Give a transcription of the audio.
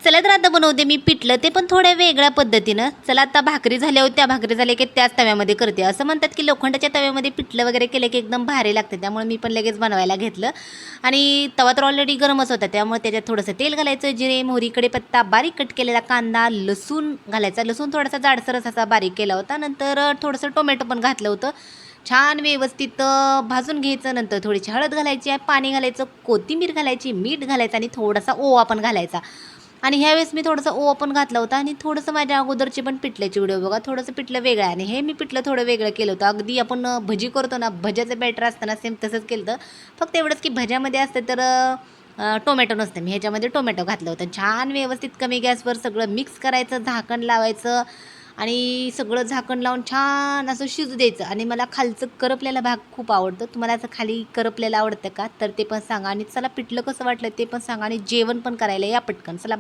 चला तर आता बनवते मी पिठलं, ते पण थोड्या वेगळ्या पद्धतीनं. चला आता भाकरी झाल्या होत्या, भाकरी झाल्या की त्याच तव्यामध्ये करते. असं म्हणतात की लोखंडाच्या तव्यामध्ये पिठलं वगैरे केलं की एकदम भारी लागते. त्यामुळे मी पण लगेच बनवायला घेतलं आणि तवा तर ऑलरेडी गरमच होता. त्यामुळे त्याच्यात थोडंसं तेल घालायचं, जिरे, मोहरी, कढीपत्ता, बारीक कट केलेला कांदा, लसूण घालायचा. लसूण थोडासा जाडसरच असा बारीक केला होता. नंतर थोडंसं टोमॅटो पण घातलं होतं. छान व्यवस्थित भाजून घ्यायचं. नंतर थोडीशी हळद घालायची आहे, पाणी घालायचं, कोथिंबीर घालायची, मीठ घालायचं आणि थोडासा ओवा पण घालायचा. आणि ह्यावेळेस मी थोडंसं ओवा पण घातला होता आणि थोडंसं माझ्या अगोदरची पण पिठल्याची व्हिडिओ बघा. थोडंसं पिठलं वेगळं आहे आणि हे मी पिठलं थोडं वेगळं केलं होतं. अगदी आपण भजी करतो ना, भज्याचं बॅटर असताना सेम तसंच केलं होतं. फक्त एवढंच की भज्यामध्ये असतं तर टोमॅटो नसतं. मी ह्याच्यामध्ये टोमॅटो घातलं होतं. छान व्यवस्थित कमी गॅसवर सगळं मिक्स करायचं, झाकण लावायचं आणि सगळं झाकण लावून छान असं शिजू द्यायचं. आणि मला खालचं करपलेला भाग खूप आवडतो. तुम्हाला असं खाली करपलेलं आवडतं का? तर ते पण सांगा आणि चला पिठलं कसं वाटलं ते पण सांगा आणि जेवण पण करायला या पटकन. चला.